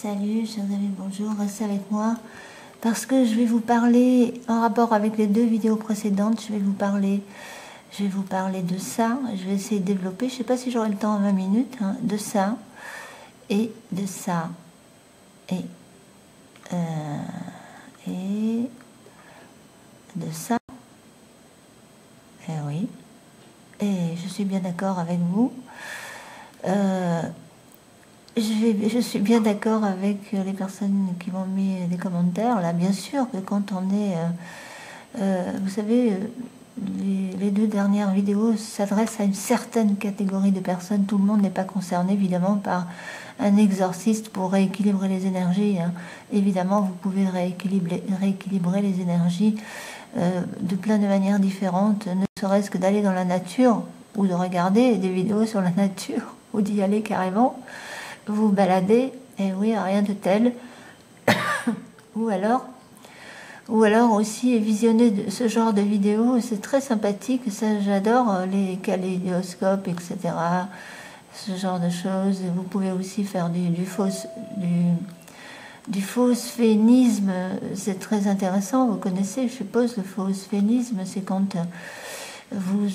Salut chers amis, bonjour, restez avec moi parce que je vais vous parler en rapport avec les deux vidéos précédentes. Je vais vous parler de ça. Je vais essayer de développer, je ne sais pas si j'aurai le temps en 20 minutes, hein, de ça et de ça et de ça. Eh oui, et je suis bien d'accord avec vous. Je suis bien d'accord avec les personnes qui m'ont mis des commentaires. Là, bien sûr que quand on est... vous savez, les deux dernières vidéos s'adressent à une certaine catégorie de personnes. Tout le monde n'est pas concerné, évidemment, par un exorciste pour rééquilibrer les énergies. Hein. Évidemment, vous pouvez rééquilibrer les énergies de plein de manières différentes, ne serait-ce que d'aller dans la nature ou de regarder des vidéos sur la nature ou d'y aller carrément. Vous baladez, et oui, rien de tel. ou alors aussi visionner ce genre de vidéos, c'est très sympathique, ça j'adore, les kaléidoscopes, etc. Ce genre de choses. Vous pouvez aussi faire du phosphénisme, c'est très intéressant, vous connaissez, je suppose, le phosphénisme, c'est quand... Vous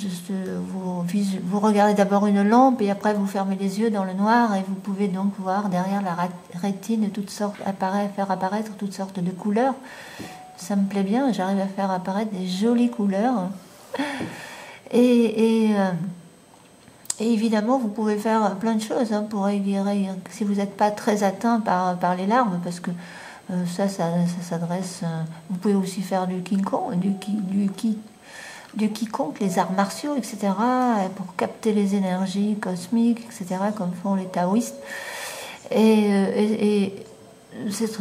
regardez d'abord une lampe et après vous fermez les yeux dans le noir et vous pouvez donc voir derrière la rétine faire apparaître toutes sortes de couleurs. Ça me plaît bien, j'arrive à faire apparaître des jolies couleurs. Et évidemment, vous pouvez faire plein de choses pour guérir, si vous n'êtes pas très atteint par les larmes, parce que ça s'adresse... vous pouvez aussi faire du quiconque, les arts martiaux, etc., pour capter les énergies cosmiques, etc., comme font les taoïstes.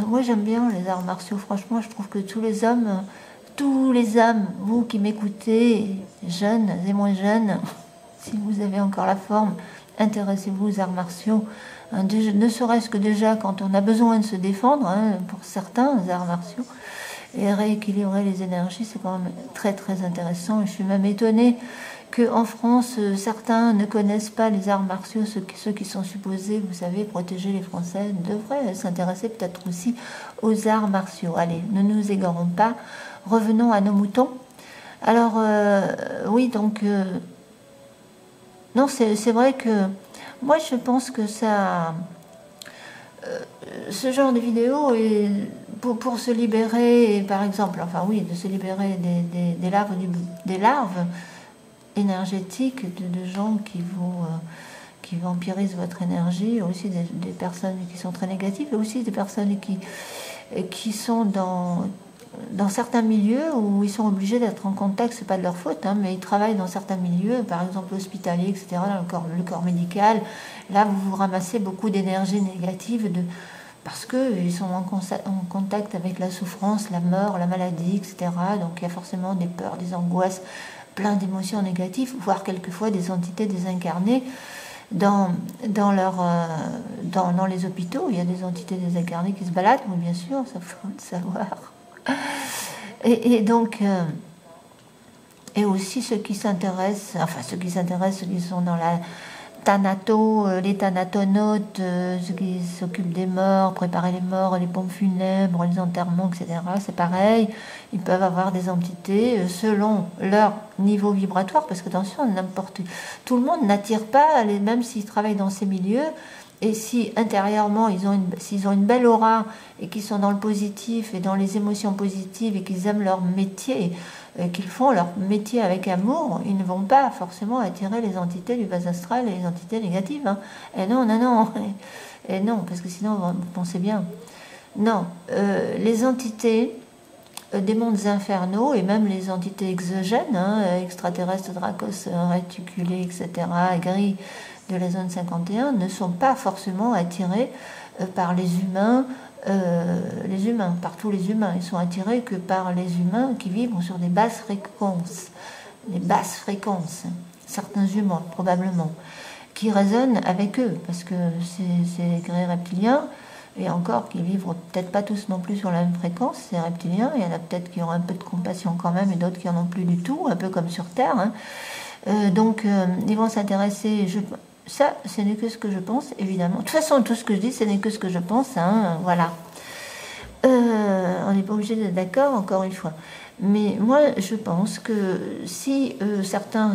Moi j'aime bien les arts martiaux, franchement, je trouve que tous les hommes, vous qui m'écoutez, jeunes et moins jeunes, si vous avez encore la forme, intéressez-vous aux arts martiaux, ne serait-ce que déjà quand on a besoin de se défendre, pour certains arts martiaux, et rééquilibrer les énergies, c'est quand même très très intéressant. Je suis même étonnée qu'en France, certains ne connaissent pas les arts martiaux, ceux qui sont supposés, vous savez, protéger les Français, devraient s'intéresser peut-être aussi aux arts martiaux. Allez, ne nous égarons pas, revenons à nos moutons. Alors, oui, donc... non, c'est vrai que... Moi, je pense que ça... ce genre de vidéo est pour se libérer, par exemple, de se libérer des larves énergétiques de gens qui vampirisent votre énergie, aussi des personnes qui sont très négatives, et aussi des personnes qui sont dans certains milieux où ils sont obligés d'être en contact, c'est pas de leur faute, mais ils travaillent dans certains milieux, par exemple hospitalier, etc., dans le corps médical. Là, vous ramassez beaucoup d'énergie négative parce qu'ils sont en contact avec la souffrance, la mort, la maladie, etc. Donc il y a forcément des peurs, des angoisses, plein d'émotions négatives, voire quelquefois des entités désincarnées dans les hôpitaux. Il y a des entités désincarnées qui se baladent, oui, bien sûr, ça faut le savoir. Et donc, et aussi ceux qui sont dans la les thanatonautes, ceux qui s'occupent des morts, préparer les morts, les pompes funèbres, les enterrements, etc. C'est pareil, ils peuvent avoir des entités selon leur niveau vibratoire, parce que attention, tout le monde n'attire pas, même s'ils travaillent dans ces milieux. Et si intérieurement s'ils ont une belle aura et qu'ils sont dans le positif et dans les émotions positives et qu'ils aiment leur métier, qu'ils font leur métier avec amour, ils ne vont pas forcément attirer les entités du bas astral et les entités négatives. Et non, et non, parce que sinon vous pensez bien. Non, les entités des mondes infernaux et même les entités exogènes, extraterrestres, dracos, réticulés, etc., gris de la zone 51, ne sont pas forcément attirés par les humains, par tous les humains. Ils sont attirés que par les humains qui vivent sur des basses fréquences. Les basses fréquences, certains humains probablement, qui résonnent avec eux, parce que ces gris reptiliens, et encore qui vivent peut-être pas tous non plus sur la même fréquence, ces reptiliens, il y en a peut-être qui ont un peu de compassion quand même, et d'autres qui en ont plus du tout, un peu comme sur Terre. Donc ils vont s'intéresser, ça, ce n'est que ce que je pense, évidemment. De toute façon, tout ce que je dis, ce n'est que ce que je pense, hein, voilà. On n'est pas obligé d'être d'accord, encore une fois. Mais moi, je pense que si certains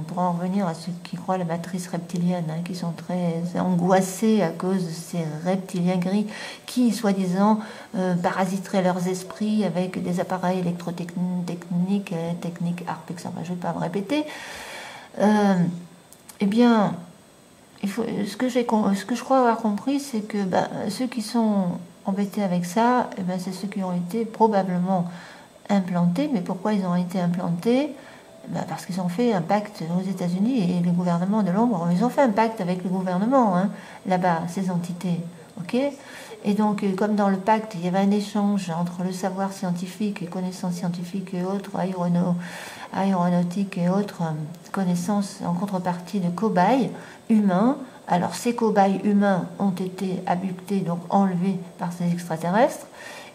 pour en revenir à ceux qui croient à la matrice reptilienne, hein, qui sont très angoissés à cause de ces reptiliens gris qui, soi-disant, parasiteraient leurs esprits avec des appareils électrotechniques, techniques ARP, etc. Je ne vais pas me répéter. Eh bien, ce que je crois avoir compris, c'est que ceux qui sont embêtés avec ça, c'est ceux qui ont été probablement implantés. Mais pourquoi ils ont été implantés? Parce qu'ils ont fait un pacte aux États-Unis et le gouvernement de l'ombre, ils ont fait un pacte avec le gouvernement, hein, là-bas, ces entités. Ok. Et donc, comme dans le pacte, il y avait un échange entre le savoir scientifique, les connaissances scientifiques et autres, aéronautique et autres connaissances en contrepartie de cobayes humains. Alors ces cobayes humains ont été abductés, donc enlevés par ces extraterrestres,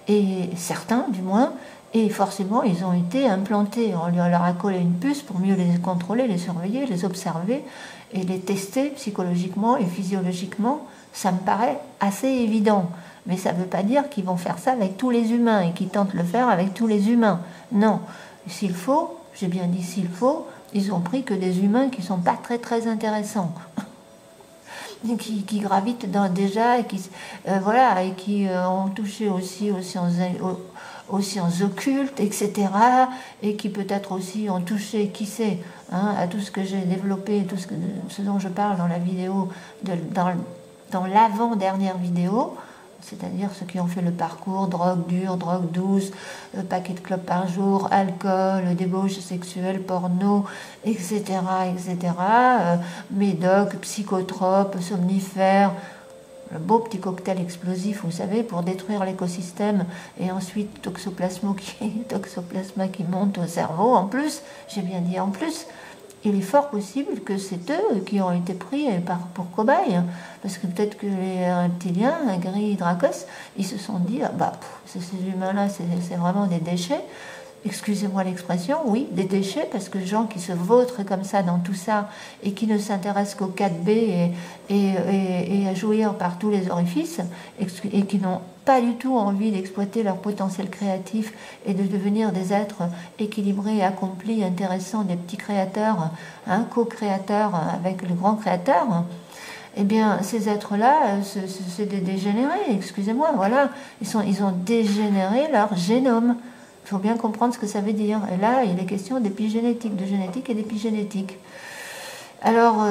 et certains du moins, et forcément ils ont été implantés. On leur a collé une puce pour mieux les contrôler, les surveiller, les observer et les tester psychologiquement et physiologiquement. Ça me paraît assez évident. Mais ça ne veut pas dire qu'ils vont faire ça avec tous les humains et qu'ils tentent de le faire avec tous les humains. Non. S'il faut, j'ai bien dit s'il faut, ils ont pris que des humains qui ne sont pas très très intéressants. qui gravitent déjà et qui, voilà, et qui ont touché aussi aux sciences occultes, etc. Et qui peut-être aussi ont touché, qui sait, hein, à tout ce que j'ai développé, tout ce dont je parle dans la vidéo, dans l'avant-dernière vidéo, c'est-à-dire ceux qui ont fait le parcours drogue dure, drogue douce, paquet de clopes par jour, alcool, débauche sexuelle, porno, etc., etc., médoc, psychotropes, somnifères, le beau petit cocktail explosif, vous savez, pour détruire l'écosystème, et ensuite toxoplasma qui monte au cerveau, en plus, j'ai bien dit en plus. Il est fort possible que c'est eux qui ont été pris pour cobayes, parce que peut-être que les reptiliens, gris Dracos, ils se sont dit, ces humains-là, c'est vraiment des déchets. Excusez-moi l'expression, oui, des déchets, parce que les gens qui se vautrent comme ça dans tout ça et qui ne s'intéressent qu'au 4B et à jouir par tous les orifices et qui n'ont pas du tout envie d'exploiter leur potentiel créatif et de devenir des êtres équilibrés, accomplis, intéressants, des petits créateurs, co-créateurs avec le grand créateur, eh bien, ces êtres-là, c'est des dégénérés, excusez-moi, voilà, ils ont dégénéré leur génome. Il faut bien comprendre ce que ça veut dire. Et là, il est question d'épigénétique, de génétique et d'épigénétique. Alors,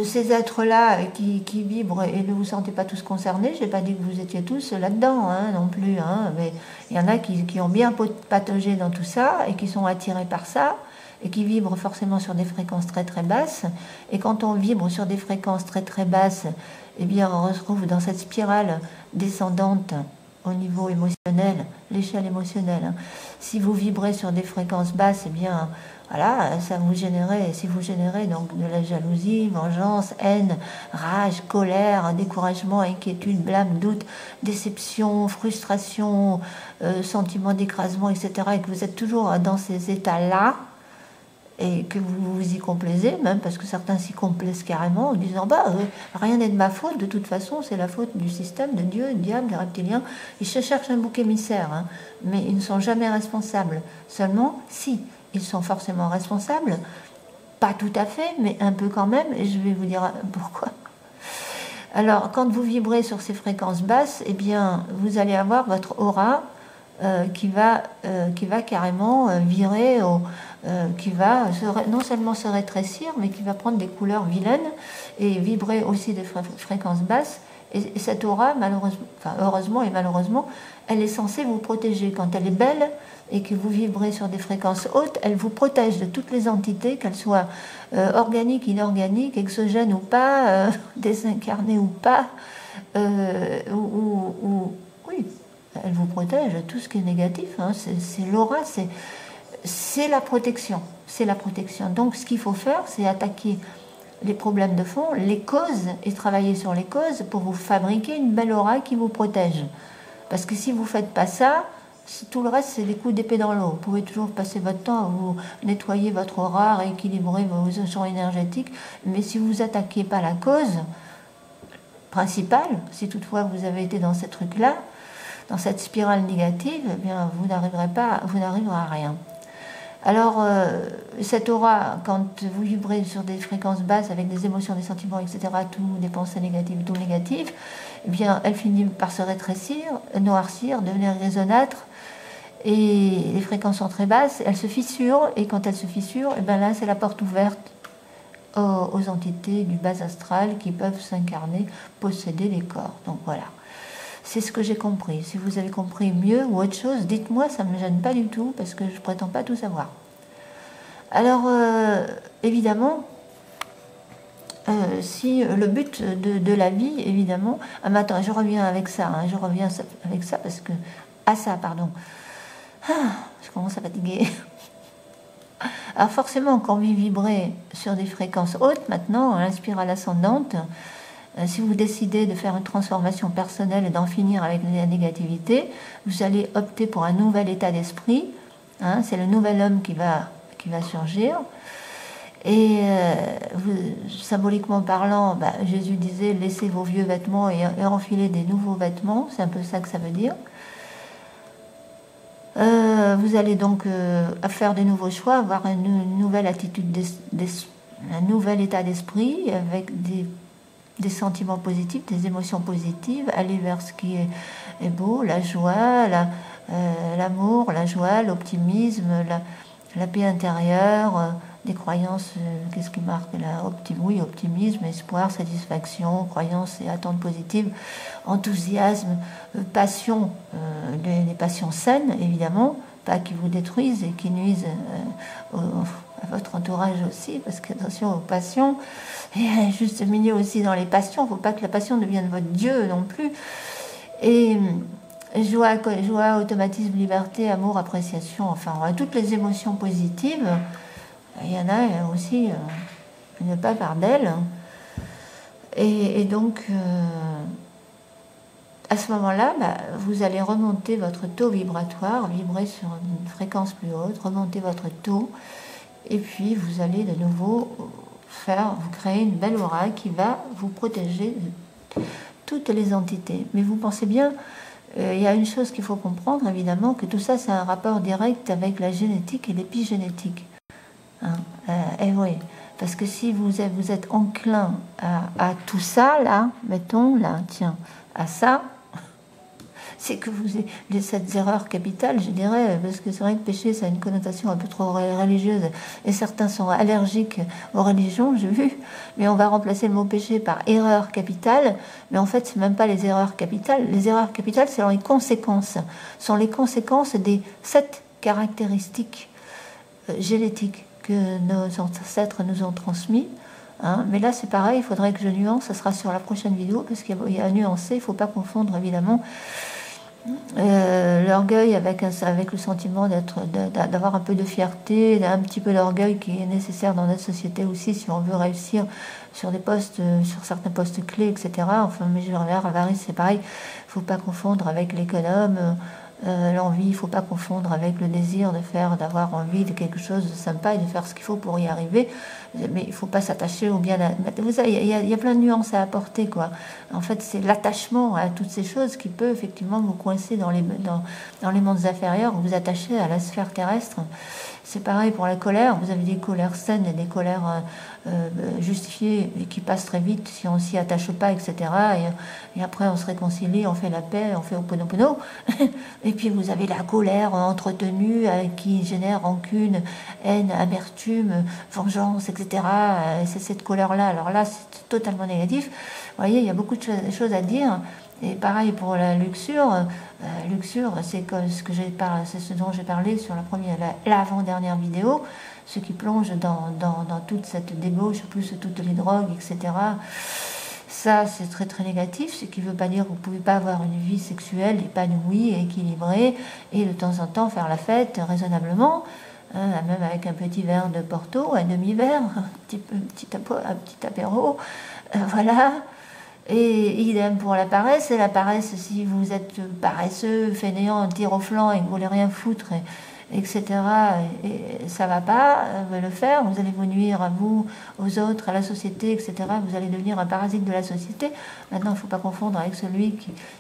ces êtres-là qui vibrent, et ne vous sentez pas tous concernés, je n'ai pas dit que vous étiez tous là-dedans, hein, non plus, hein, mais il y en a qui ont bien pataugé dans tout ça, et qui sont attirés par ça, et qui vibrent forcément sur des fréquences très très basses. Et quand on vibre sur des fréquences très très basses, eh bien, on se retrouve dans cette spirale descendante au niveau émotionnel, l'échelle émotionnelle. Hein. Si vous vibrez sur des fréquences basses, eh bien, voilà, ça vous générait, si vous générez donc de la jalousie, vengeance, haine, rage, colère, découragement, inquiétude, blâme, doute, déception, frustration, sentiment d'écrasement, etc., et que vous êtes toujours dans ces états-là, et que vous vous y complaisez, même parce que certains s'y complaisent carrément, en disant rien n'est de ma faute, de toute façon c'est la faute du système, de Dieu, du diable, des reptiliens. Ils se cherchent un bouc émissaire, hein, mais ils ne sont jamais responsables. Seulement, si, ils sont forcément responsables, pas tout à fait, mais un peu quand même, et je vais vous dire pourquoi. Alors, quand vous vibrez sur ces fréquences basses, eh bien, vous allez avoir votre aura qui va carrément virer qui va non seulement se rétrécir, mais qui va prendre des couleurs vilaines et vibrer aussi des fréquences basses. Et cette aura, heureusement et malheureusement, elle est censée vous protéger. Quand elle est belle et que vous vibrez sur des fréquences hautes, elle vous protège de toutes les entités, qu'elles soient organiques, inorganiques, exogènes ou pas, désincarnées ou pas, oui, elle vous protège de tout ce qui est négatif. Hein. C'est l'aura, c'est la protection. C'est la protection. Donc, ce qu'il faut faire, c'est attaquer les problèmes de fond, les causes, et travailler sur les causes pour vous fabriquer une belle aura qui vous protège. Parce que si vous ne faites pas ça, Tout le reste, c'est des coups d'épée dans l'eau. Vous pouvez toujours passer votre temps à vous nettoyer votre aura, rééquilibrer vos champs énergétiques, mais si vous attaquez pas la cause principale, si toutefois vous avez été dans ce truc-là, dans cette spirale négative, eh bien, vous n'arriverez à rien. Alors, cette aura, quand vous vibrez sur des fréquences basses avec des émotions, des sentiments, etc., tout, des pensées négatives, tout négatif, eh bien, elle finit par se rétrécir, noircir, devenir grisonnâtre, et les fréquences sont très basses, elles se fissurent, et quand elles se fissurent, eh bien là, c'est la porte ouverte aux entités du bas astral qui peuvent s'incarner, posséder les corps. Donc voilà. C'est ce que j'ai compris. Si vous avez compris mieux ou autre chose, dites-moi, ça ne me gêne pas du tout, parce que je ne prétends pas tout savoir. Alors, évidemment, si le but de la vie, évidemment... Ah, mais attends, je reviens avec ça, je reviens avec ça, parce que... Ah, ça, pardon. Je commence à fatiguer. Alors forcément, quand vous vibrez sur des fréquences hautes, maintenant, à spirale ascendante, si vous décidez de faire une transformation personnelle et d'en finir avec la négativité, vous allez opter pour un nouvel état d'esprit. C'est le nouvel homme qui va surgir. Et symboliquement parlant, Jésus disait « laissez vos vieux vêtements et enfilez des nouveaux vêtements ». C'est un peu ça que ça veut dire. Vous allez donc faire de nouveaux choix, avoir une nouvelle attitude, un nouvel état d'esprit avec des sentiments positifs, des émotions positives, aller vers ce qui est beau, la joie, l'amour, la joie, l'optimisme, la paix intérieure, des croyances, qu'est-ce qui marque là? Oui, optimisme, espoir, satisfaction, croyances et attentes positives, enthousiasme, passion, les passions saines, évidemment, pas qui vous détruisent et qui nuisent à votre entourage aussi, parce qu'attention aux passions, et juste milieu aussi dans les passions, il ne faut pas que la passion devienne votre Dieu non plus. Et joie, automatisme, liberté, amour, appréciation, enfin toutes les émotions positives. Il y en a aussi une pas part d'elles. Et donc, à ce moment-là, vous allez remonter votre taux vibratoire, vibrer sur une fréquence plus haute, remonter votre taux, et puis vous allez de nouveau vous créer une belle aura qui va vous protéger de toutes les entités. Mais vous pensez bien, il y a une chose qu'il faut comprendre, évidemment, que tout ça, c'est un rapport direct avec la génétique et l'épigénétique. Et oui, parce que si vous êtes enclin à tout ça, là, mettons, là, tiens, à ça, c'est que vous avez cette erreur capitale, je dirais, parce que c'est vrai que péché, ça a une connotation un peu trop religieuse, et certains sont allergiques aux religions, j'ai vu, mais on va remplacer le mot péché par erreur capitale, mais en fait, c'est même pas les erreurs capitales. Les erreurs capitales, c'est les conséquences, sont les conséquences des 7 caractéristiques génétiques que nos ancêtres nous ont transmis. Mais là, c'est pareil, il faudrait que je nuance, ça sera sur la prochaine vidéo, parce qu'il y a à nuancer, il ne faut pas confondre, évidemment, l'orgueil avec le sentiment d'avoir un peu de fierté, un petit peu d'orgueil qui est nécessaire dans notre société aussi, si on veut réussir sur des postes, sur certains postes clés, etc. Enfin, mais je reviens, avarice, c'est pareil, il ne faut pas confondre avec l'économe, l'envie, il ne faut pas confondre avec le désir d'avoir envie de quelque chose de sympa et de faire ce qu'il faut pour y arriver, mais il ne faut pas s'attacher au bien. Vous savez, il y a plein de nuances à apporter, quoi. En fait, c'est l'attachement à toutes ces choses qui peut effectivement vous coincer dans les mondes inférieurs, vous attachez à la sphère terrestre. C'est pareil pour la colère, vous avez des colères saines et des colères justifiées et qui passent très vite si on s'y attache pas, etc. Et après on se réconcilie, on fait la paix, on fait Ho'oponopono. Et puis vous avez la colère entretenue qui génère rancune, haine, amertume, vengeance, etc. Et c'est cette colère-là. Alors là, c'est totalement négatif. Vous voyez, il y a beaucoup de choses à dire. Et pareil pour la luxure. Luxure, c'est ce dont j'ai parlé sur l'avant-dernière vidéo. Ceux qui plongent dans toute cette débauche, plus toutes les drogues, etc. Ça, c'est très très négatif, ce qui ne veut pas dire que vous ne pouvez pas avoir une vie sexuelle épanouie, équilibrée, et de temps en temps faire la fête raisonnablement, même avec un petit verre de Porto, un demi-verre, un petit apéro, voilà. Et idem pour la paresse. Et la paresse, si vous êtes paresseux, fainéant, tir au flanc et que vous voulez rien foutre, etc., et ça va pas le faire, vous allez vous nuire à vous, aux autres, à la société, etc. Vous allez devenir un parasite de la société. Maintenant, il ne faut pas confondre avec celui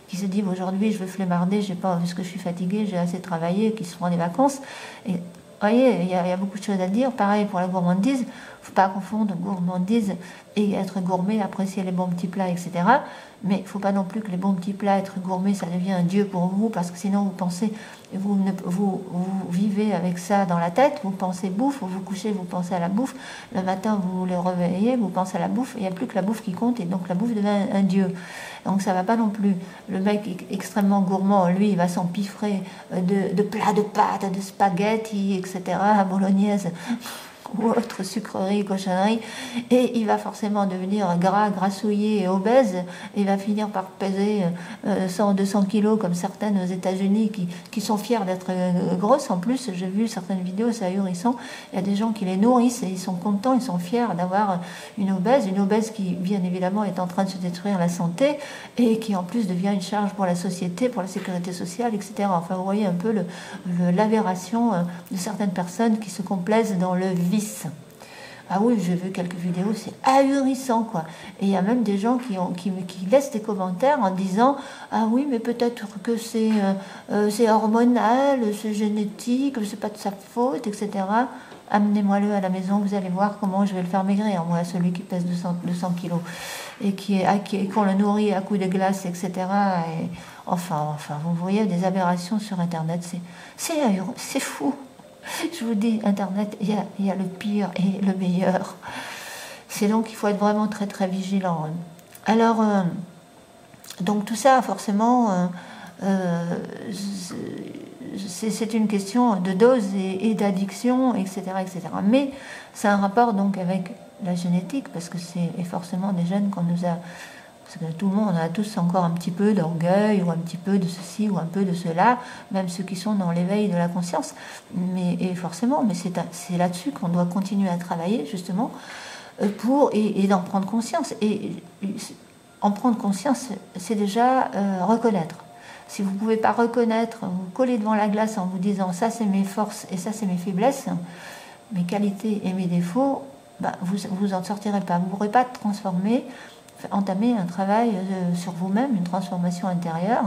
qui se dit aujourd'hui je veux flemmarder, j'ai pas, parce que je suis fatigué, j'ai assez travaillé, qui se prend des vacances. Et vous voyez, il y a beaucoup de choses à dire. Pareil pour la gourmandise, il ne faut pas confondre gourmandise et être gourmet, apprécier les bons petits plats, etc. Mais il ne faut pas non plus que les bons petits plats, être gourmet, ça devient un dieu pour vous, parce que sinon vous pensez, vous vivez avec ça dans la tête, vous pensez bouffe, vous vous couchez, vous pensez à la bouffe, le matin vous vous réveillez, vous pensez à la bouffe, il n'y a plus que la bouffe qui compte, et donc la bouffe devient un dieu. Donc ça ne va pas non plus. Le mec extrêmement gourmand, lui, il va s'empiffrer de plats de pâtes, de spaghettis, etc., à bolognaise, ou autre sucrerie, cochonnerie, et il va forcément devenir gras, grassouillé et obèse, et il va finir par peser 100, 200 kilos comme certaines aux États-Unis qui sont fiers d'être grosses. En plus, j'ai vu certaines vidéos, c'est ahurissant, il y a des gens qui les nourrissent et ils sont contents, ils sont fiers d'avoir une obèse qui, bien évidemment, est en train de se détruire la santé et qui, en plus, devient une charge pour la société, pour la sécurité sociale, etc. Enfin, vous voyez un peu l'aberration de certaines personnes qui se complaisent dans le vice. Ah oui, j'ai vu quelques vidéos, c'est ahurissant, quoi. Et il y a même des gens qui laissent des commentaires en disant « Ah oui, mais peut-être que c'est hormonal, c'est génétique, c'est pas de sa faute, etc. » Amenez-moi-le à la maison, vous allez voir comment je vais le faire maigrir, moi, celui qui pèse 200 kilos et qu'on le nourrit à coups de glace, etc. Et enfin, vous voyez des aberrations sur Internet, c'est fou. Je vous dis, Internet, il y a le pire et le meilleur. C'est donc qu'il faut être vraiment très très vigilant. Alors, donc tout ça, forcément, c'est une question de dose et d'addiction, etc., etc. Mais c'est un rapport donc avec la génétique, parce que c'est forcément des gènes qu'on nous a... Parce que tout le monde, on a tous encore un petit peu d'orgueil, ou un petit peu de ceci, ou un peu de cela, même ceux qui sont dans l'éveil de la conscience. Et forcément, mais c'est là-dessus qu'on doit continuer à travailler, justement, et d'en prendre conscience. Et en prendre conscience, c'est déjà reconnaître. Si vous ne pouvez pas reconnaître, vous coller devant la glace en vous disant « ça c'est mes forces et ça c'est mes faiblesses, mes qualités et mes défauts », vous en sortirez pas. Vous ne pourrez pas transformer, entamer un travail sur vous-même, une transformation intérieure.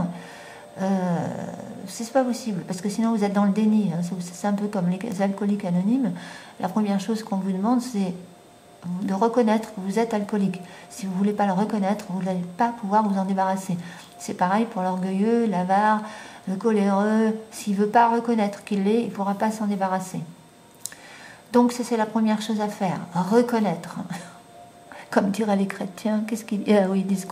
C'est pas possible, parce que sinon vous êtes dans le déni. C'est un peu comme les alcooliques anonymes. La première chose qu'on vous demande, c'est de reconnaître que vous êtes alcoolique. Si vous ne voulez pas le reconnaître, vous n'allez pas pouvoir vous en débarrasser. C'est pareil pour l'orgueilleux, l'avare, le coléreux. S'il ne veut pas reconnaître qu'il l'est, il ne pourra pas s'en débarrasser. Donc c'est la première chose à faire, reconnaître. Comme diraient les chrétiens, ils disent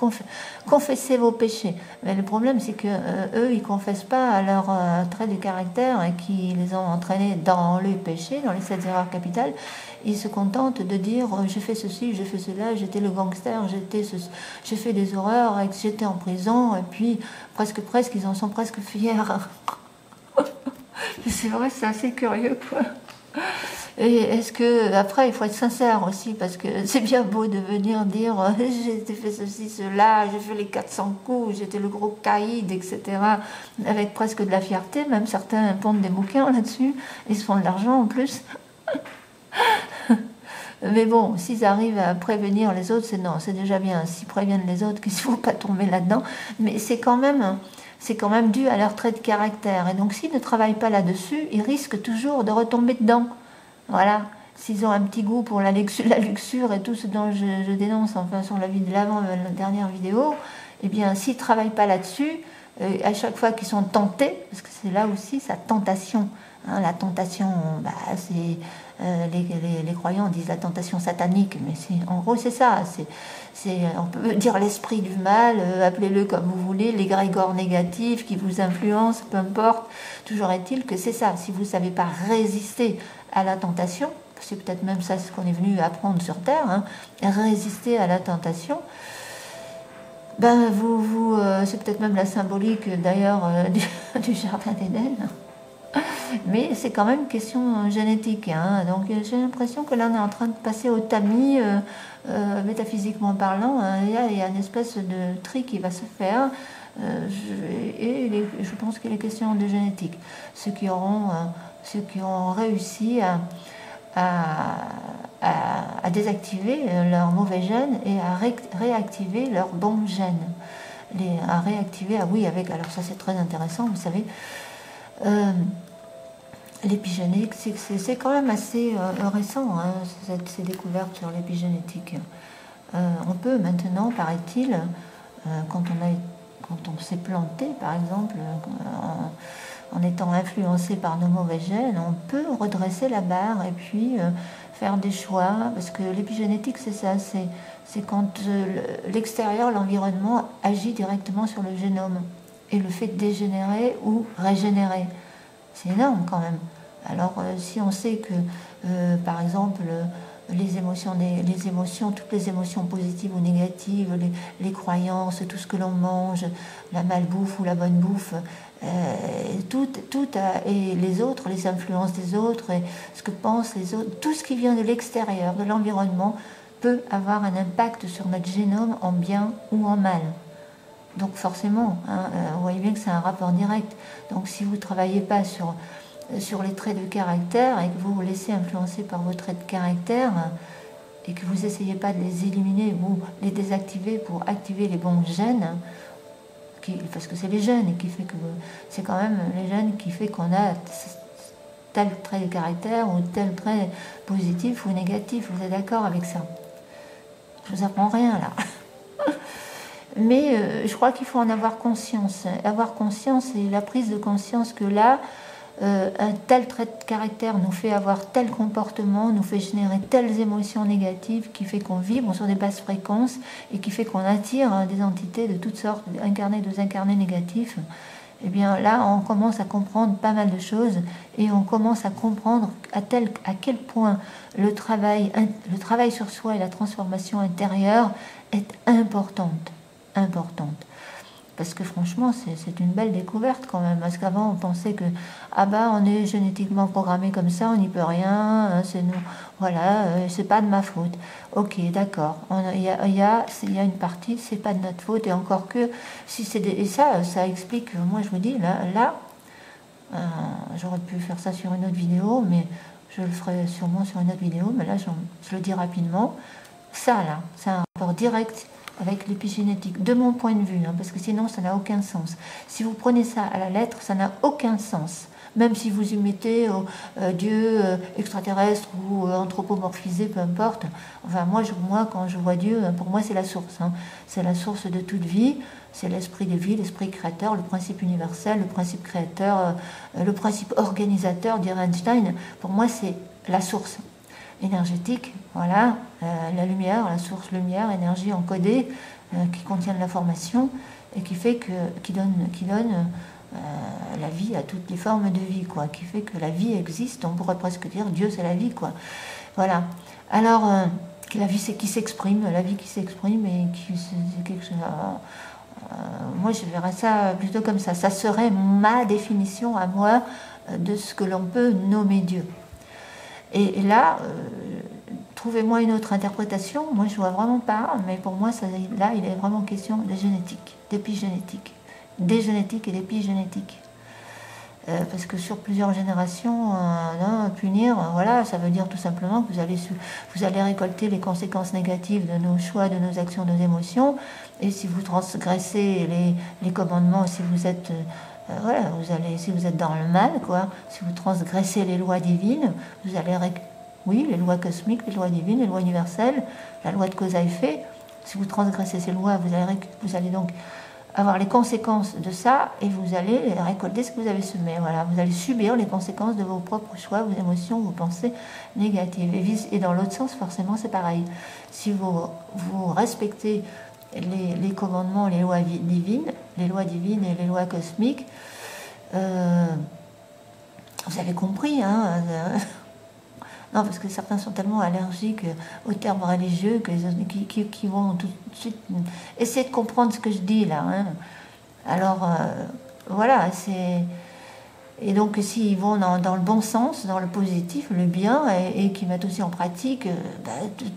confessez vos péchés. Mais le problème, c'est que eux, ils confessent pas leurs traits de caractère qui les ont entraînés dans le péché, dans les 7 erreurs capitales. Ils se contentent de dire j'ai fait ceci, j'ai fait cela, j'étais le gangster, j'ai fait des horreurs, j'étais en prison, et puis presque, ils en sont presque fiers. C'est vrai, c'est assez curieux, quoi. Et est-ce que, après, il faut être sincère aussi, parce que c'est bien beau de venir dire j'ai fait ceci, cela, j'ai fait les 400 coups, j'étais le gros caïd, etc., avec presque de la fierté. Même certains pondent des bouquins là-dessus, ils se font de l'argent en plus. Mais bon, s'ils arrivent à prévenir les autres, c'est déjà bien. S'ils préviennent les autres, qu'il ne faut pas tomber là-dedans. Mais c'est quand même dû à leur trait de caractère. Et donc, s'ils ne travaillent pas là-dessus, ils risquent toujours de retomber dedans. Voilà, s'ils ont un petit goût pour la luxure et tout ce dont je dénonce enfin sur la dernière vidéo, eh bien s'ils ne travaillent pas là-dessus, à chaque fois qu'ils sont tentés, parce que c'est là aussi sa tentation, hein, la tentation, c'est les croyants disent la tentation satanique, mais en gros c'est ça, on peut dire l'esprit du mal, appelez-le comme vous voulez, l'égrégore négatif qui vous influence, peu importe, toujours est-il que c'est ça, si vous ne savez pas résister à la tentation, c'est peut-être même ça ce qu'on est venu apprendre sur Terre, hein, résister à la tentation, c'est peut-être même la symbolique d'ailleurs du Jardin d'Éden. Mais c'est quand même une question génétique. Hein. Donc j'ai l'impression que là on est en train de passer au tamis, métaphysiquement parlant. Hein. Il y a une espèce de tri qui va se faire. Je pense qu'il est question de génétique. Ceux qui auront réussi à désactiver leurs mauvais gènes et à réactiver leurs bons gènes. À réactiver, ah oui, avec, alors ça c'est très intéressant, vous savez, l'épigénétique, c'est quand même assez récent, hein, ces découvertes sur l'épigénétique. On peut maintenant, paraît-il, quand on s'est planté, par exemple, en étant influencé par nos mauvais gènes, on peut redresser la barre et puis faire des choix, parce que l'épigénétique, c'est ça, c'est quand l'extérieur, l'environnement, agit directement sur le génome et le fait dégénérer ou régénérer. C'est énorme quand même. Alors si on sait que, par exemple, les émotions, toutes les émotions positives ou négatives, les croyances, tout ce que l'on mange, la malbouffe ou la bonne bouffe, et les autres, les influences des autres, et ce que pensent les autres, tout ce qui vient de l'extérieur, de l'environnement, peut avoir un impact sur notre génome en bien ou en mal. Donc forcément, hein, vous voyez bien que c'est un rapport direct. Donc si vous ne travaillez pas sur les traits de caractère et que vous vous laissez influencer par vos traits de caractère et que vous n'essayez pas de les éliminer ou les désactiver pour activer les bons gènes, parce que c'est les gènes et qui fait que c'est quand même les gènes qui fait qu'on a tel trait de caractère ou tel trait positif ou négatif. Vous êtes d'accord avec ça? Je vous apprends rien là. Mais je crois qu'il faut en avoir conscience. Avoir conscience et la prise de conscience que là, un tel trait de caractère nous fait avoir tel comportement, nous fait générer telles émotions négatives qui fait qu'on vibre sur des basses fréquences et qui fait qu'on attire des entités de toutes sortes, incarnées, désincarnées, négatifs. Eh bien là, on commence à comprendre pas mal de choses et on commence à comprendre à quel point le travail sur soi et la transformation intérieure est importante. Parce que franchement, c'est une belle découverte quand même. Parce qu'avant, on pensait que on est génétiquement programmé comme ça, on n'y peut rien, c'est nous, voilà, c'est pas de ma faute. Ok, d'accord. Il y a une partie, c'est pas de notre faute, et encore que si c'est et ça explique. Moi, je vous dis là, j'aurais pu faire ça sur une autre vidéo, mais je le ferai sûrement sur une autre vidéo. Mais là, je le dis rapidement. Ça là, c'est un rapport direct avec l'épigénétique, de mon point de vue, hein, parce que sinon ça n'a aucun sens. Si vous prenez ça à la lettre, ça n'a aucun sens. Même si vous y mettez Dieu extraterrestre ou anthropomorphisé, peu importe. Enfin, moi, quand je vois Dieu, pour moi, c'est la source. Hein. C'est la source de toute vie. C'est l'esprit de vie, l'esprit créateur, le principe universel, le principe créateur, le principe organisateur, dirait Einstein. Pour moi, c'est la source énergétique, voilà, la lumière, la source lumière, énergie encodée, qui contient de l'information et qui donne la vie à toutes les formes de vie, quoi, qui fait que la vie existe. On pourrait presque dire Dieu c'est la vie, quoi. Voilà. Alors la vie c'est qui s'exprime, la vie qui s'exprime et qui c'est quelque chose. Moi je verrais ça plutôt comme ça. Ça serait ma définition à moi de ce que l'on peut nommer Dieu. Et là, trouvez-moi une autre interprétation. Moi, je ne vois vraiment pas, mais pour moi, là, il est vraiment question de génétique, d'épigénétique, des génétiques et d'épigénétique. Parce que sur plusieurs générations, punir, voilà, ça veut dire tout simplement que vous allez récolter les conséquences négatives de nos choix, de nos actions, de nos émotions. Et si vous transgressez les commandements, si vous êtes... voilà, si vous êtes dans le mal, quoi, si vous transgressez les lois divines, vous allez, oui, les lois cosmiques, les lois divines, les lois universelles, la loi de cause à effet. Si vous transgressez ces lois, vous allez donc avoir les conséquences de ça et vous allez récolter ce que vous avez semé. Voilà, vous allez subir les conséquences de vos propres choix, vos émotions, vos pensées négatives. Et dans l'autre sens, forcément, c'est pareil. Si vous respectez les commandements, les lois divines et les lois cosmiques, vous avez compris, hein. Non, parce que certains sont tellement allergiques aux termes religieux qui vont tout de suite essayer de comprendre ce que je dis là. Hein. Alors, voilà, c'est... Et donc, s'ils vont dans le bon sens, dans le positif, le bien, et qui mettent aussi en pratique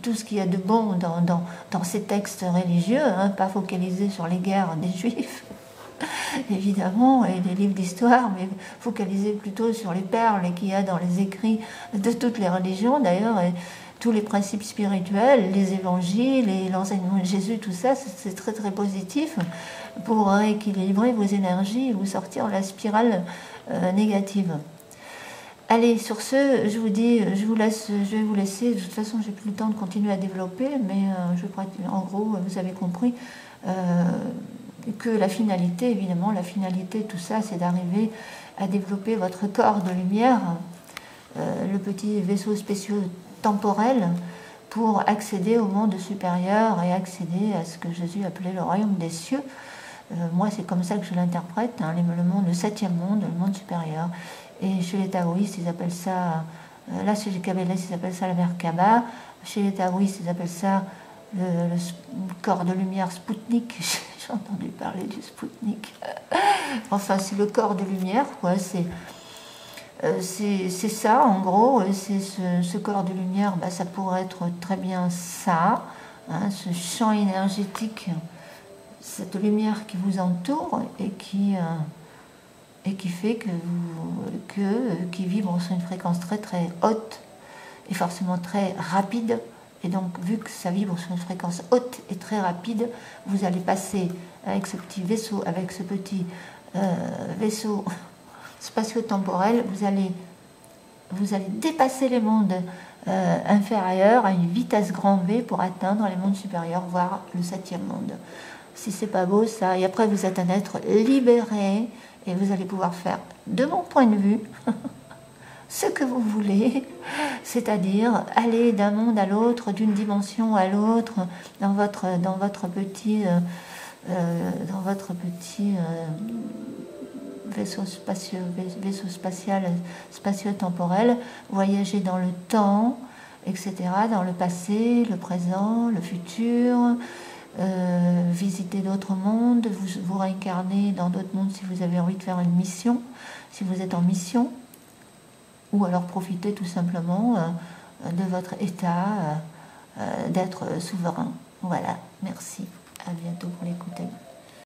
tout ce qu'il y a de bon dans ces textes religieux, hein, pas focalisés sur les guerres des Juifs, évidemment, et les livres d'histoire, mais focalisés plutôt sur les perles qu'il y a dans les écrits de toutes les religions, d'ailleurs, et tous les principes spirituels, les évangiles, et l'enseignement de Jésus, tout ça, c'est très très positif pour rééquilibrer vos énergies et vous sortir de la spirale négative. Allez, sur ce, je vous dis, je vais vous laisser. De toute façon, j'ai plus le temps de continuer à développer, mais en gros, vous avez compris que la finalité, évidemment, la finalité de tout ça, c'est d'arriver à développer votre corps de lumière, le petit vaisseau spatio-temporel, pour accéder au monde supérieur et accéder à ce que Jésus appelait le royaume des cieux. Moi, c'est comme ça que je l'interprète, hein, le 7e monde, le monde supérieur. Et chez les taoïstes, ils appellent ça, là chez les kabbalistes, ils appellent ça la Merkaba. Chez les taoïstes, ils appellent ça le corps de lumière Spoutnik. J'ai entendu parler du Spoutnik. Enfin, c'est le corps de lumière, quoi. C'est ça, en gros. C'est ce corps de lumière, ça pourrait être très bien ça, hein, ce champ énergétique, cette lumière qui vous entoure et qui fait qui vibre sur une fréquence très très haute et forcément très rapide. Et donc, vu que ça vibre sur une fréquence haute et très rapide, vous allez passer avec ce petit vaisseau, vaisseau spatio-temporel, vous allez dépasser les mondes inférieurs à une vitesse grand V pour atteindre les mondes supérieurs, voire le 7e monde. Si c'est pas beau ça, et après vous êtes un être libéré et vous allez pouvoir faire, de mon point de vue, ce que vous voulez, c'est-à-dire aller d'un monde à l'autre, d'une dimension à l'autre, dans votre petit vaisseau spatial, spatio-temporel, voyager dans le temps, etc., dans le passé, le présent, le futur, visiter d'autres mondes, vous réincarner dans d'autres mondes si vous avez envie de faire une mission, si vous êtes en mission, ou alors profiter tout simplement de votre état d'être souverain. Voilà, merci, à bientôt pour l'écouter.